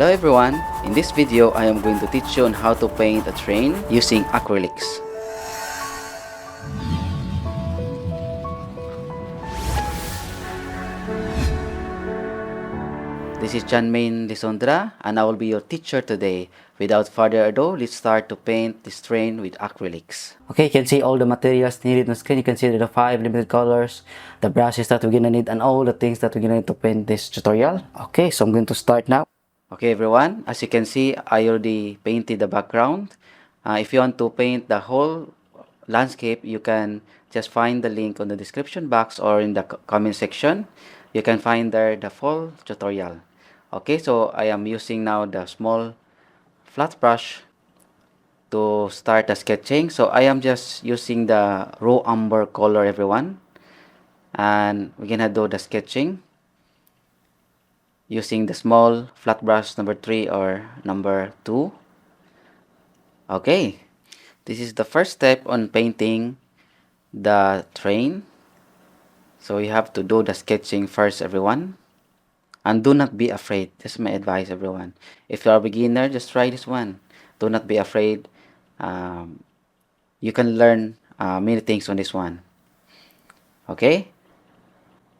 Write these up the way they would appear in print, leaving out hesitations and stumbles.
Hello everyone, in this video I am going to teach you on how to paint a train using acrylics. This is JMLisondra and I will be your teacher today. Without further ado, let's start to paint this train with acrylics. Okay, you can see all the materials needed on the screen. You can see the 5 limited colors, the brushes that we're gonna need, and all the things that we're gonna need to paint this tutorial. Okay, so I'm going to start now. Okay everyone, as you can see, I already painted the background. If you want to paint the whole landscape, you can just find the link on the description box or in the comment section. You can find there the full tutorial. Okay, so I am using now the small flat brush to start the sketching. So I am just using the raw umber color, everyone, and we're gonna do the sketching using the small flat brush number 3 or number 2. Okay, this is the first step on painting the train. So you have to do the sketching first, everyone, and do not be afraid. This is my advice, everyone. If you are a beginner, just try this one. Do not be afraid. You can learn many things on this one. Okay,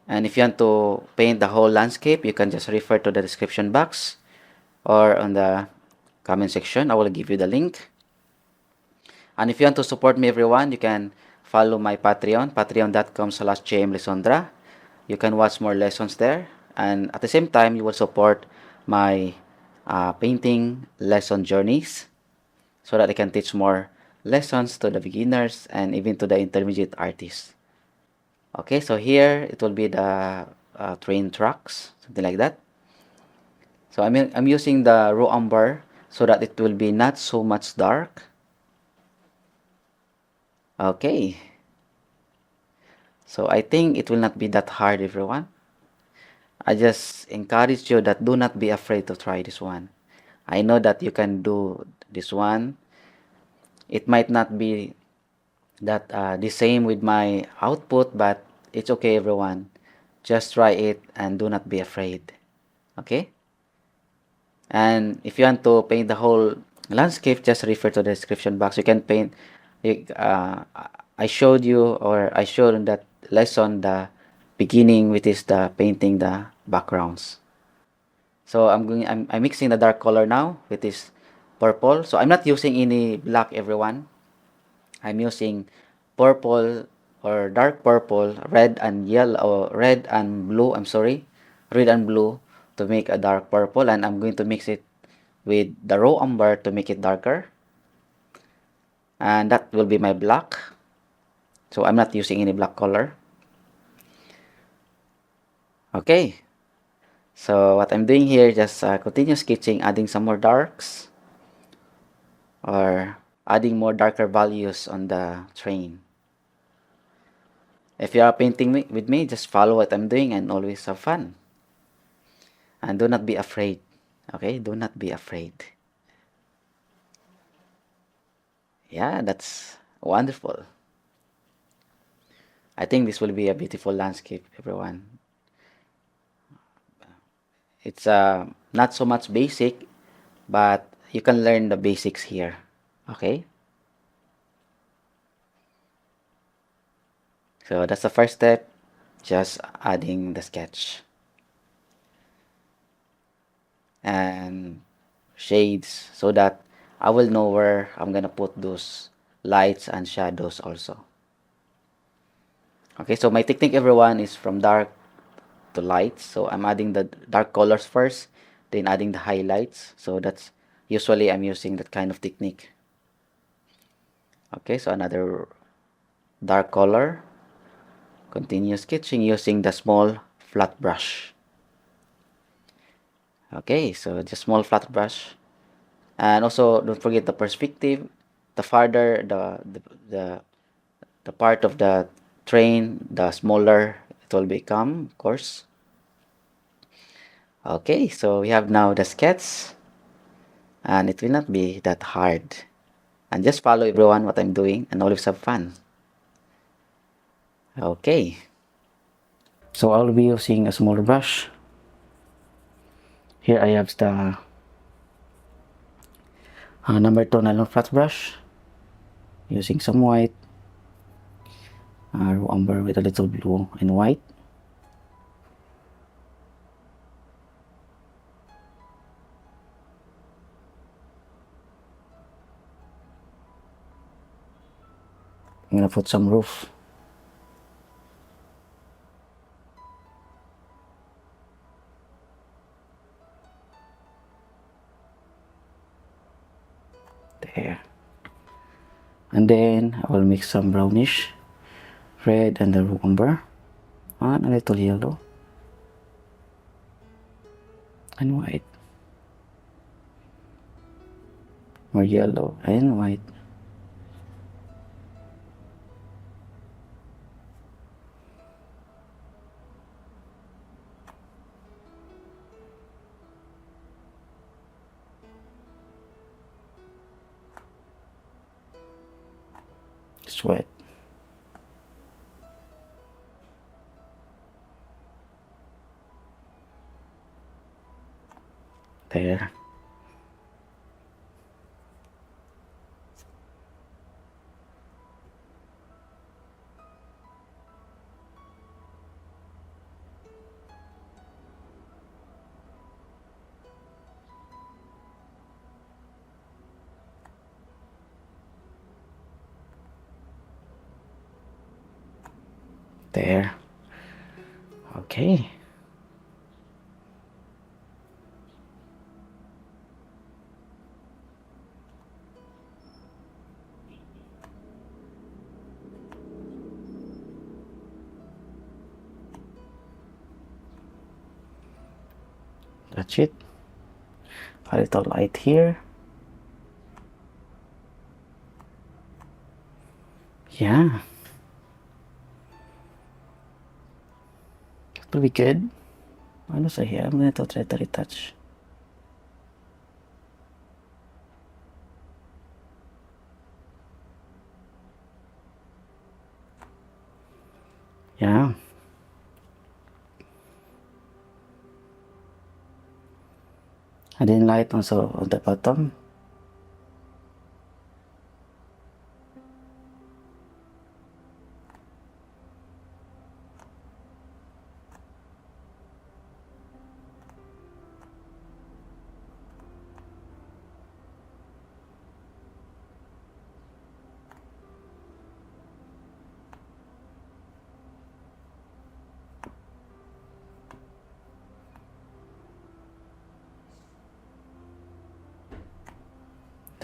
and if you want to paint the whole landscape, you can just refer to the description box or on the comment section. I will give you the link. And if you want to support me, everyone, you can follow my Patreon, patreon.com/JMLisondra. You can watch more lessons there, and at the same time you will support my painting lesson journeys so that I can teach more lessons to the beginners and even to the intermediate artists. Okay, so here it will be the train tracks, something like that. So I'm using the raw umber so that it will be not so much dark. Okay, so I think it will not be that hard, everyone. I just encourage you that do not be afraid to try this one. I know that you can do this one. It might not be that the same with my output, but it's okay, everyone. Just try it and do not be afraid. Okay, and if you want to paint the whole landscape, just refer to the description box. You can paint. I showed you, or I showed in that lesson, the beginning, which is the painting the backgrounds. So I'm mixing the dark color now, which is purple. So I'm not using any black, everyone. I'm using purple or dark purple, red and yellow, or red and blue, I'm sorry, red and blue, to make a dark purple, and I'm going to mix it with the raw umber to make it darker, and that will be my black. So I'm not using any black color. Okay, so what I'm doing here, just continue sketching, adding some more darks or adding more darker values on the train. If you are painting with me, just follow what I'm doing and always have fun. And do not be afraid. Okay, do not be afraid. Yeah, that's wonderful. I think this will be a beautiful landscape, everyone. It's not so much basic, but you can learn the basics here. Okay, so that's the first step, just adding the sketch and shades so that I will know where I'm gonna put those lights and shadows also. Okay, so my technique, everyone, is from dark to light. So I'm adding the dark colors first, then adding the highlights. So that's usually I'm using that kind of technique. Okay, so another dark color. Continue sketching using the small flat brush. Okay, so just small flat brush, and also don't forget the perspective. The farther the part of the train, the smaller it will become, of course. Okay, so we have now the sketch, and it will not be that hard. And just follow, everyone, what I'm doing, and always have fun. Okay, so I'll be using a smaller brush. Here I have the Number 2 nylon flat brush, using some white, raw umber with a little blue and white. I'm gonna put some roof. There. And then I will mix some brownish red and the raw umber, and a little yellow and white. More yellow and white. Sweat. There. There. Okay. That's it. A little light here. Yeah. That will be good. Ano sa here? I'm gonna try to retouch. Yeah. And then light also on the bottom.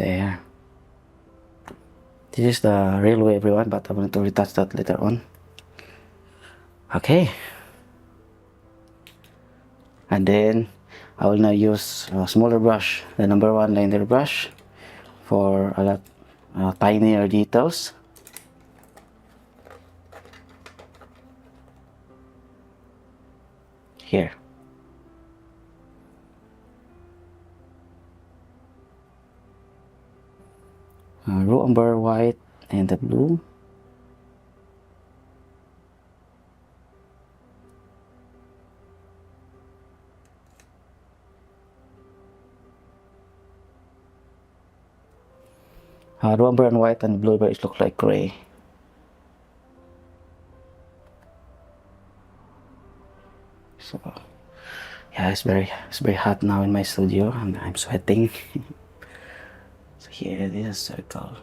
There. This is the real way, everyone, but I'm going to retouch that later on. Okay. And then I will now use a smaller brush, the number 1 liner brush, for a lot tinier details. Here. Raw umber white and the blue. Raw umber and white and blueberries look like gray. So yeah, it's very hot now in my studio and I'm sweating. So here it is, circle.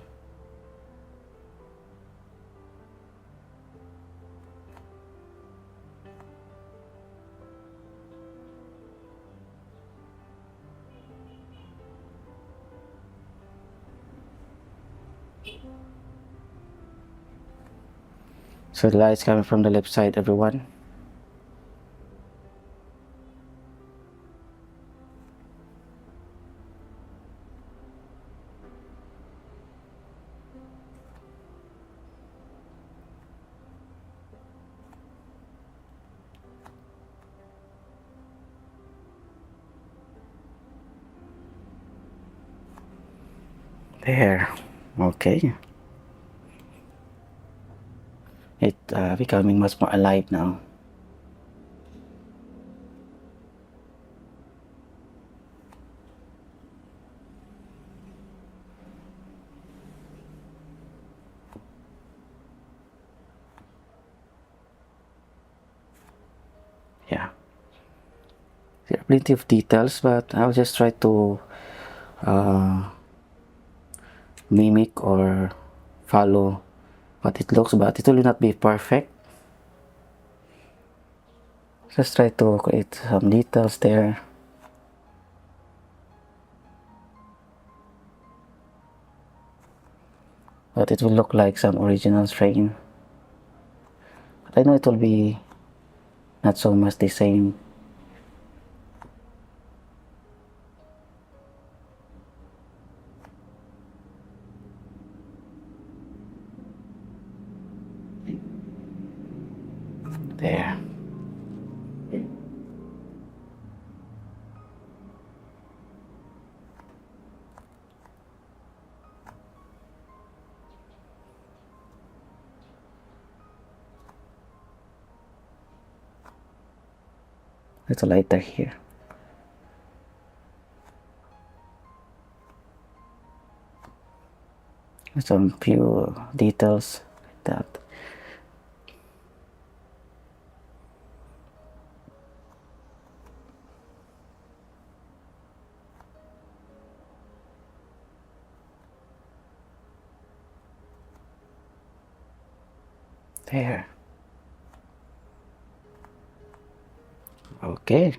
So the light's coming from the left side, everyone. There. Okay. It becoming much more alive now. There are plenty of details, but I'll just try to mimic or follow what it looks, but it will not be perfect. Just try to create some details there. But it will look like some original train. But I know it will be not so much the same. There. Little lighter here. Some few details like that. There. Okay.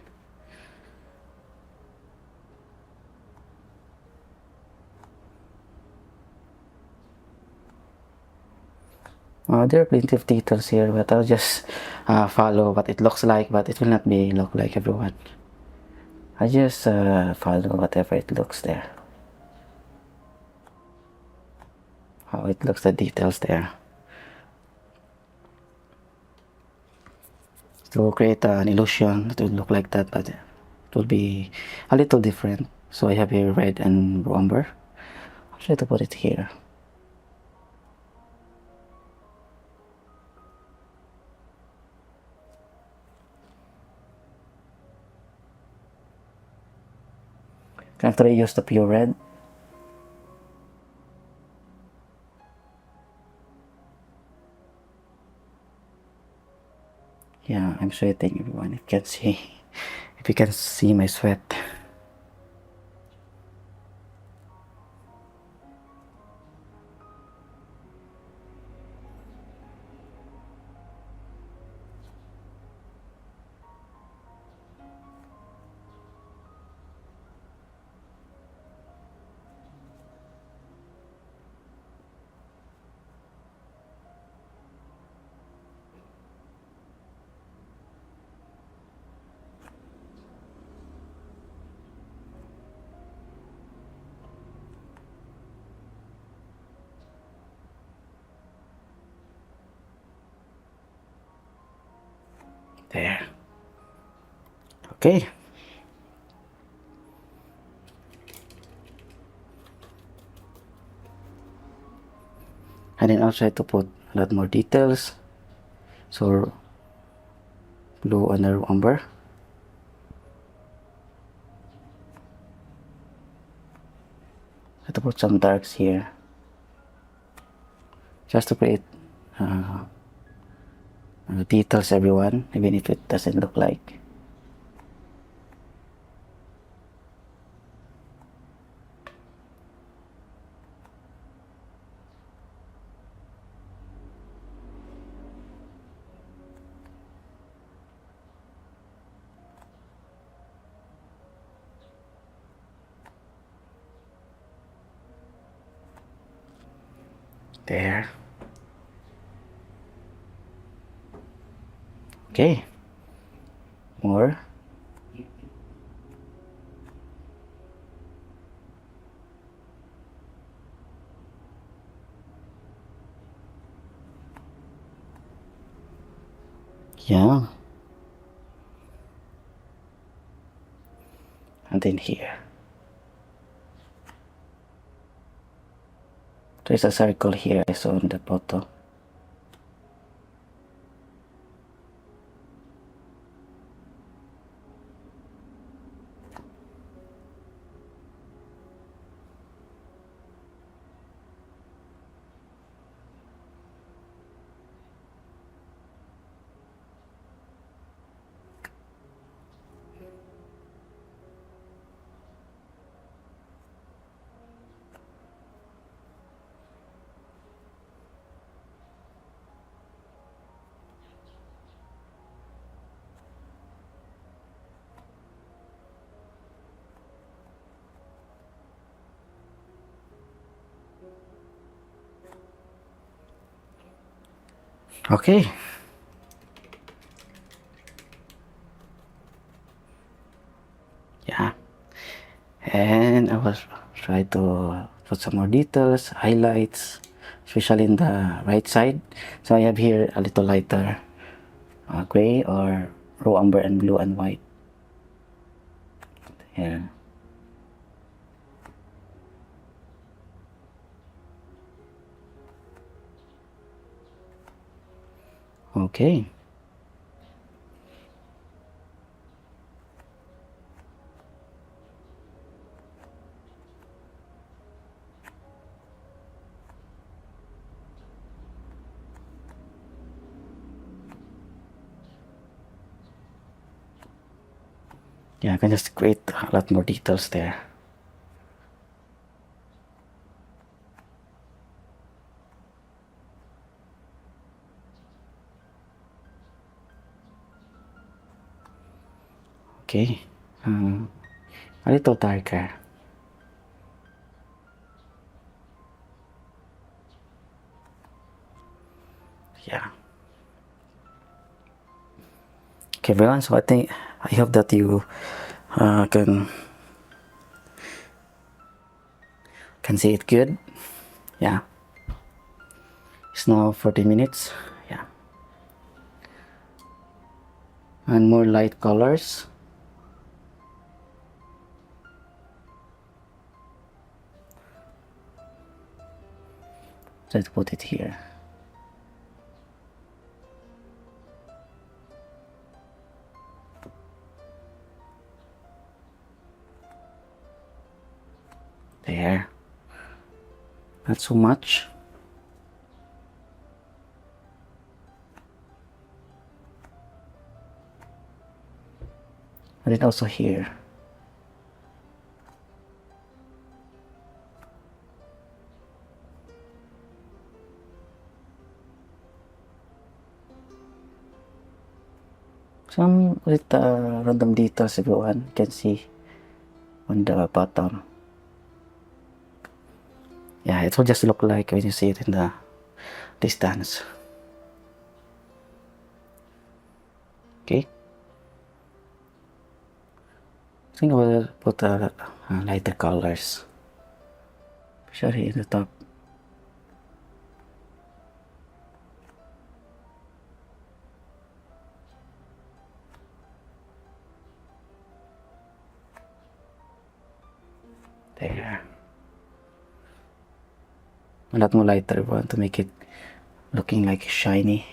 There are plenty of details here, but I'll just follow what it looks like, but it will not be look like everyone. I just follow whatever it looks there. How it looks, the details there. To create an illusion that will look like that, but it will be a little different. So I have here red and umber. I'll try to put it here. Can I use the pure red? Yeah, I'm sweating, everyone. You can see. If you can see my sweat. There. Okay. And then I'll try to put a lot more details. So blue under umber. I have to put some darks here. Just to create details, everyone, even if it doesn't look like. There. Okay. More. Yeah. And then here. There's a circle here I saw in the photo. Okay. Yeah. And I will try to put some more details, highlights, especially in the right side. So I have here a little lighter gray or raw umber and blue and white here. Okay. Yeah, I can just create a lot more details there. Okay. A little darker. Yeah. Okay, everyone. So I hope that you can see it good. Yeah. It's now 40 minutes. Yeah. And more light colors. Let's put it here. There. Not so much. And then also here. Some little random details everyone can see on the bottom. Yeah, it will just look like when you see it in the distance. Okay. I think I will put lighter colors. Especially in the top. There. A lot more lighter one to make it looking like shiny.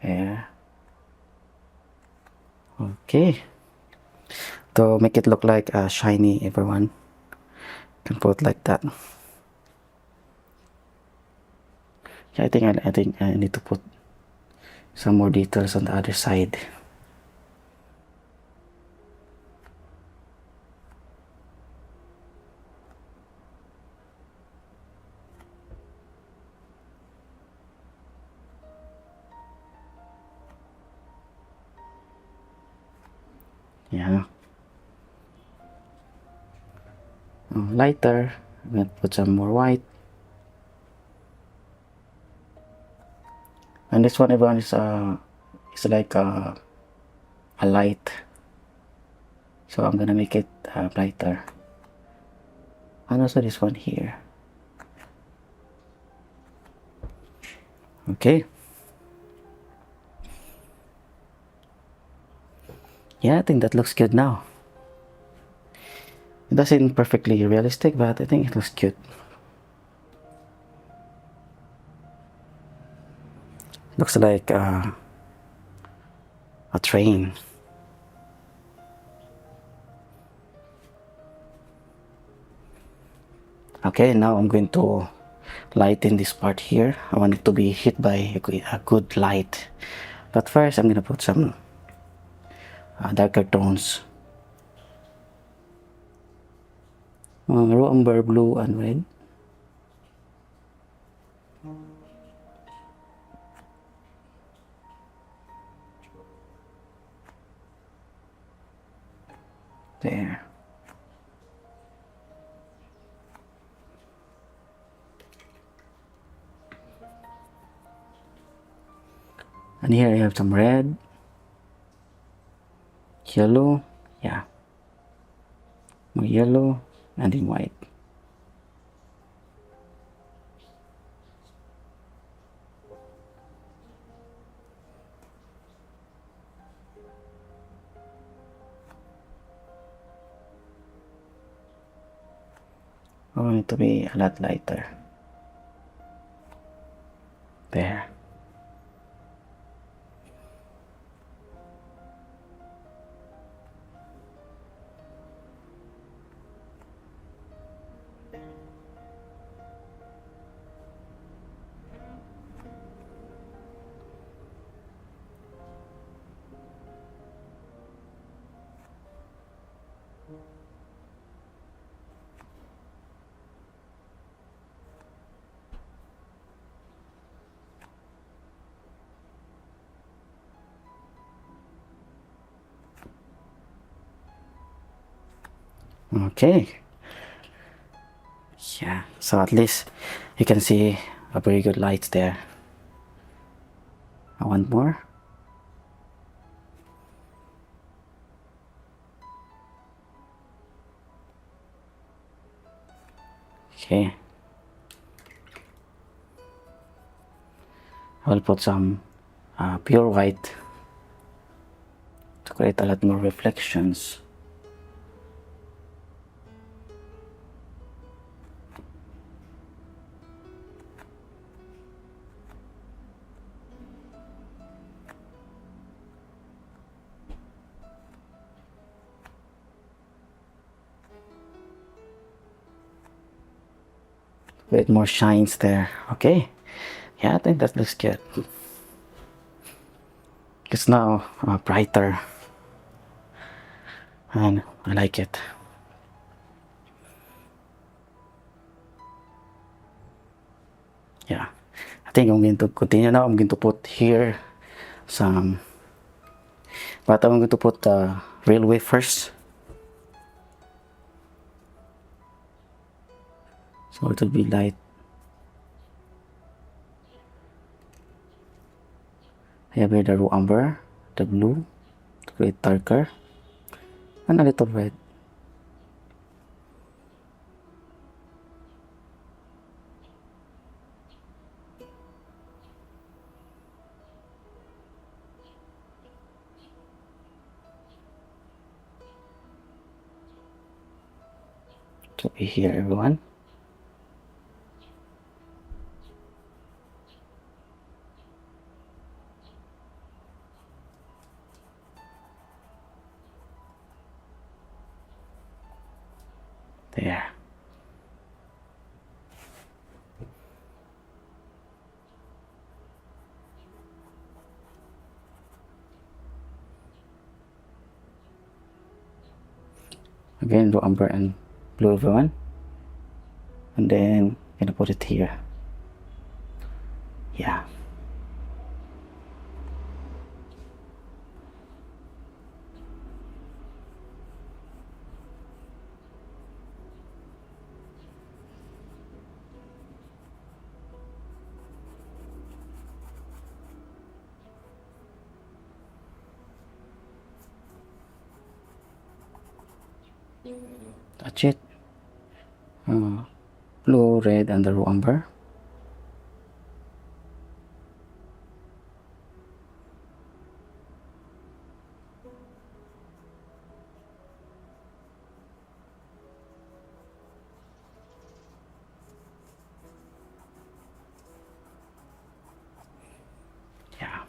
There. Okay. To make it look like shiny, everyone can put like that. Yeah, I think I need to put some more details on the other side. Yeah. Lighter. I'm gonna put some more white. And this one, everyone, is like a light. So I'm gonna make it brighter. And also this one here. Okay. Yeah, I think that looks good now. It doesn't perfectly realistic, but I think it looks cute. Looks like a train. Okay, now I'm going to lighten this part here. I want it to be hit by a good light. But first, I'm gonna put some darker tones. Raw umber, blue, and red. There. And here I have some red, yellow, yeah, more yellow, and then white. I want it to be a lot lighter. There. Okay. Yeah, so at least you can see a very good light there. I want more. Okay. I will put some pure white to create a lot more reflections. With more shines there. Okay. Yeah, I think that looks good. It's now brighter. And I like it. Yeah. I think I'm going to continue now. I'm going to put here some, but I'm going to put the railway first. So it will be light. I have here the raw umber, the blue to create darker, and a little red. To be here, everyone. There. Again, raw umber and blue, everyone. And then gonna put it here. Yeah. That's it. Blue, red, and the raw umber. Yeah.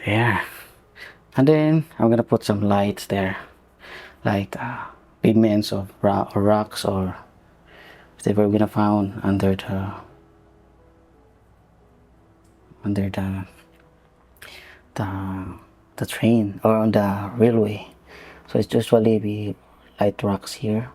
There. And then I'm gonna put some lights there, like pigments of or rocks or whatever we're gonna found under the the the train or on the railway. So it's usually be light rocks here.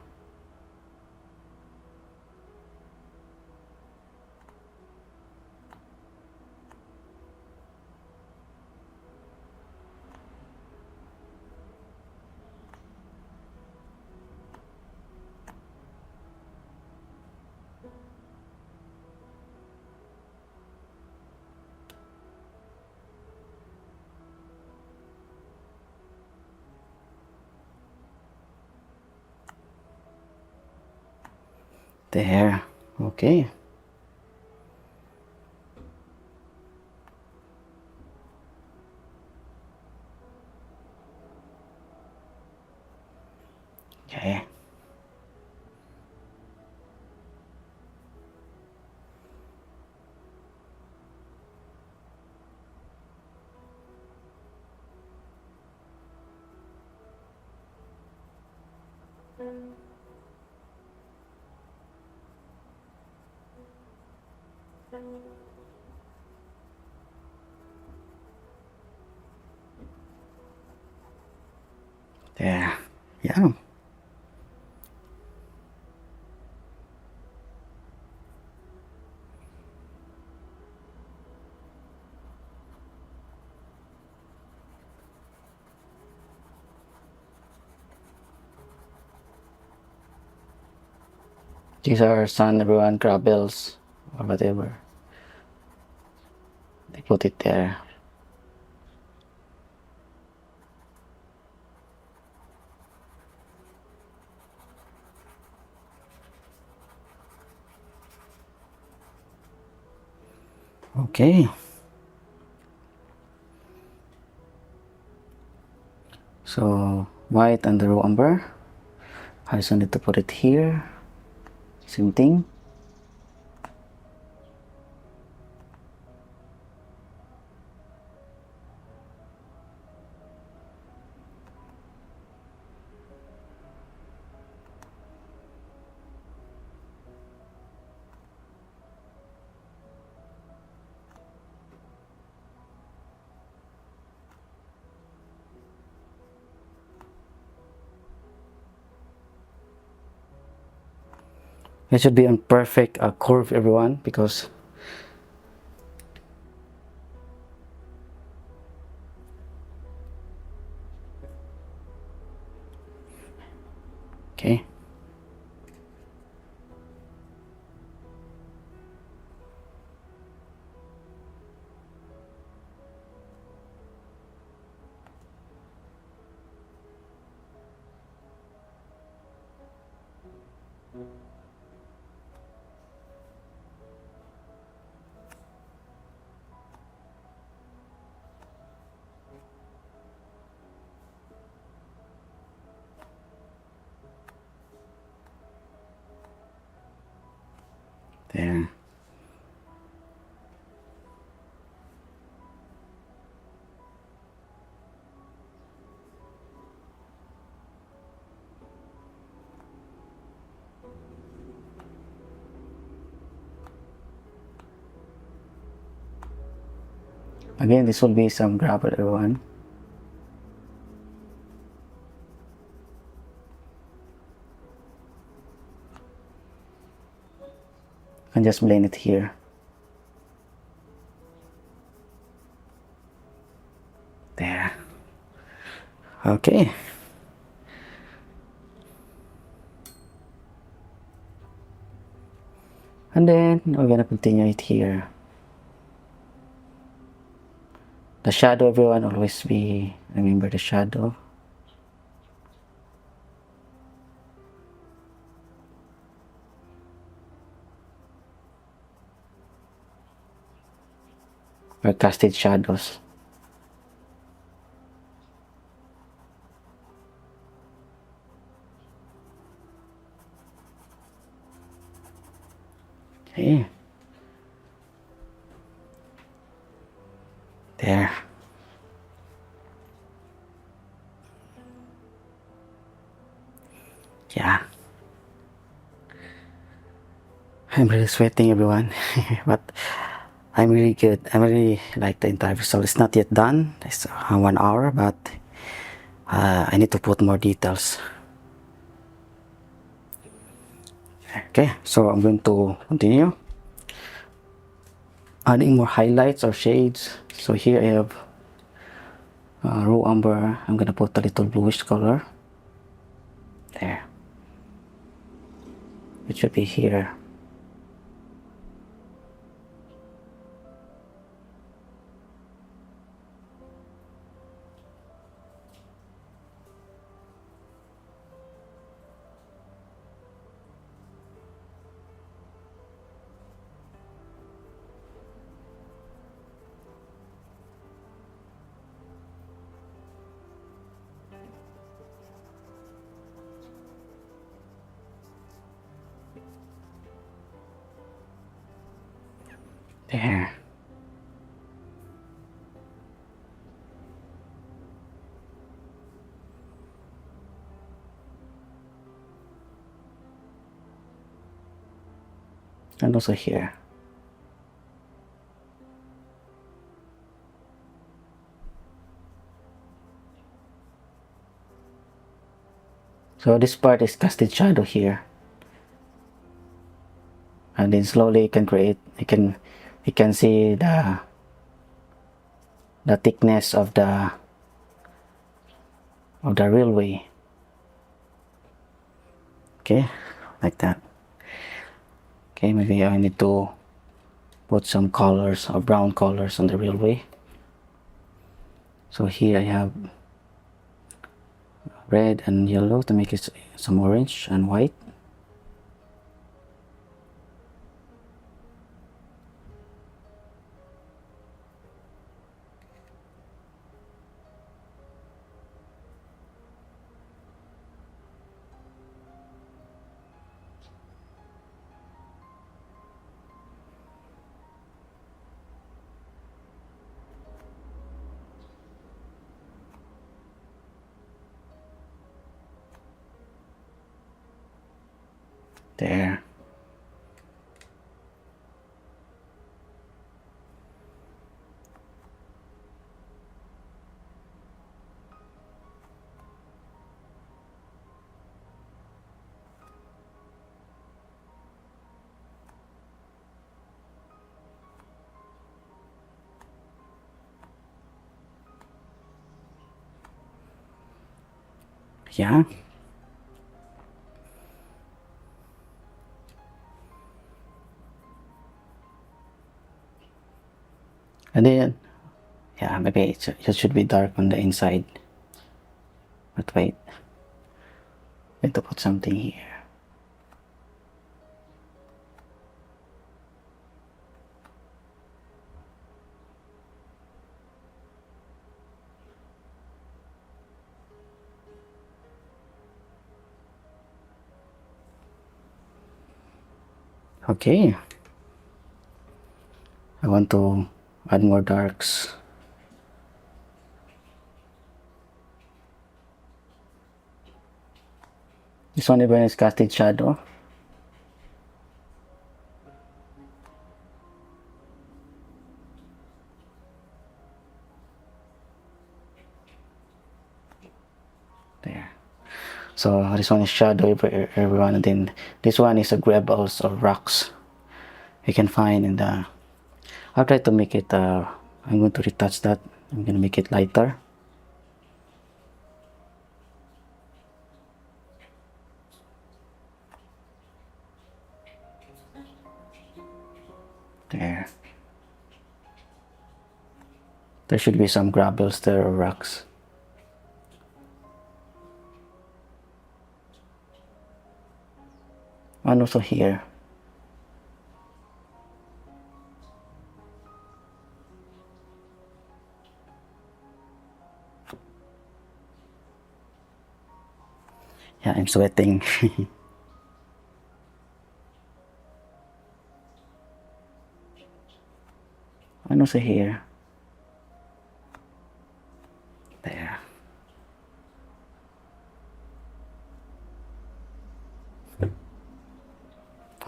There. Okay. Okay. There. Yeah. These are sun, everyone, grables, or whatever. They put it there. Okay. So white and the raw umber. I just need to put it here. Same thing. It should be on perfect curve, everyone, because okay. There. Again, this will be some gravel, everyone. And just blend it here. There. Okay. And then we're gonna continue it here. The shadow, everyone, always be, remember the shadow. Or casted shadows. Okay. There. Yeah. I'm really sweating, everyone. But I'm really good. I really like the entire result. It's not yet done. It's 1 hour, but I need to put more details. Okay, so I'm going to continue adding more highlights or shades. So here I have raw umber. I'm gonna put a little bluish color there. It should be here. There. And also here. So this part is casted shadow here. And then slowly you can create, you can see the thickness of the railway. Okay, like that. Okay, maybe I need to put some colors or brown colors on the railway. So here I have red and yellow to make it some orange and white. There. Yeah. And then, yeah, maybe it should be dark on the inside. But wait, need to put something here. Okay. I want to add more darks. This one even is casted shadow. There. So this one is shadow everyone, and then this one is a gravels or rocks you can find in the. I'll try to make it. I'm going to retouch that. I'm going to make it lighter. There. There should be some gravels there or rocks. And also here. Yeah, I'm sweating. And also here. There.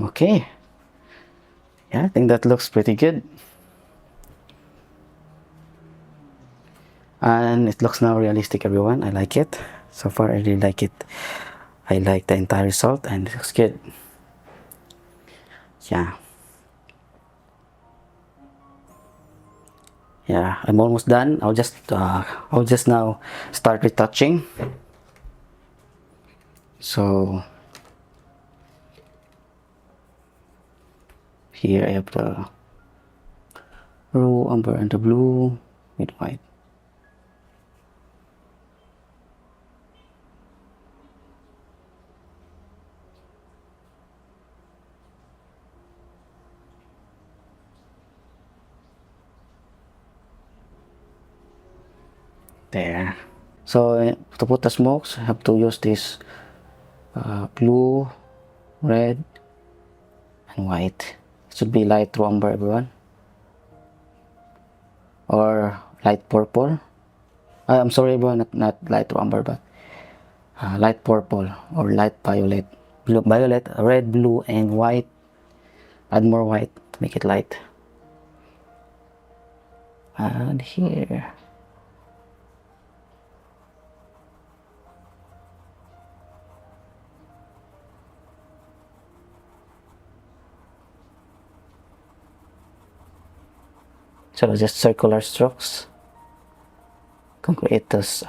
Okay. Yeah, I think that looks pretty good. And it looks now realistic, everyone. I like it. So far, I really like it. I like the entire result and it looks good. Yeah. Yeah, I'm almost done. I'll just now start retouching. So here I have the raw umber and the blue with white. There. So to put the smokes, I have to use this blue, red, and white. It should be light raw umber, everyone. or light purple. I'm sorry everyone, not light umber, but light purple or light violet. Blue, violet, red, blue, and white. Add more white to make it light. And here. So just circular strokes can create those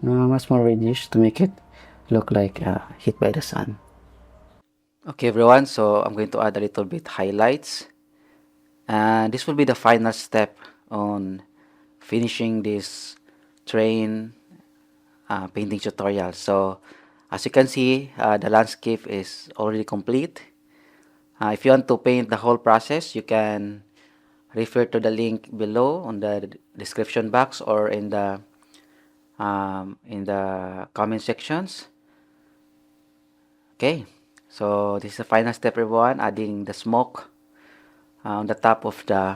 much more reddish to make it look like hit by the sun. Okay, everyone, so I'm going to add a little bit highlights. And this will be the final step on finishing this train painting tutorial. So as you can see, the landscape is already complete. If you want to paint the whole process, you can refer to the link below on the description box or in the comment sections. Okay, so this is the final step, everyone, adding the smoke on the top of the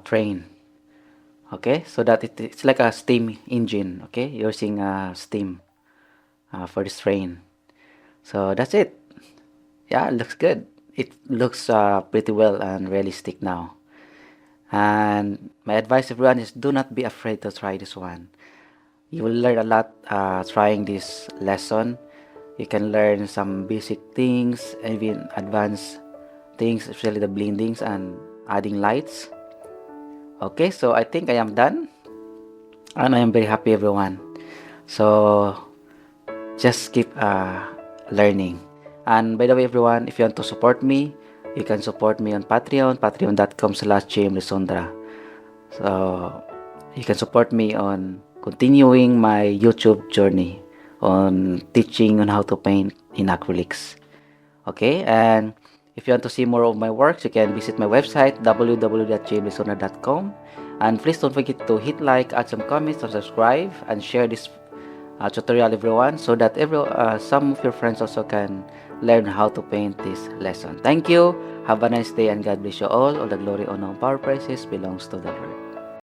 train. Okay, so that it's like a steam engine. Okay, using steam for this train. So that's it. Yeah, it looks good. It looks pretty well and realistic now. And my advice, everyone, is do not be afraid to try this one. You will learn a lot trying this lesson. You can learn some basic things, even advanced things, especially the blendings and adding lights. Okay, so I think I am done. And I am very happy, everyone. So just keep learning. And by the way, everyone, if you want to support me, you can support me on Patreon, patreon.com/JMLisondra. So you can support me on continuing my YouTube journey on teaching on how to paint in acrylics. Okay, and if you want to see more of my works, you can visit my website www.jmlisondra.com. And please don't forget to hit like, add some comments, and subscribe, and share this tutorial, everyone, so that some of your friends also can learn how to paint this lesson. Thank you. Have a nice day, and God bless you all. All the glory, honor, and power, praises belongs to the Lord.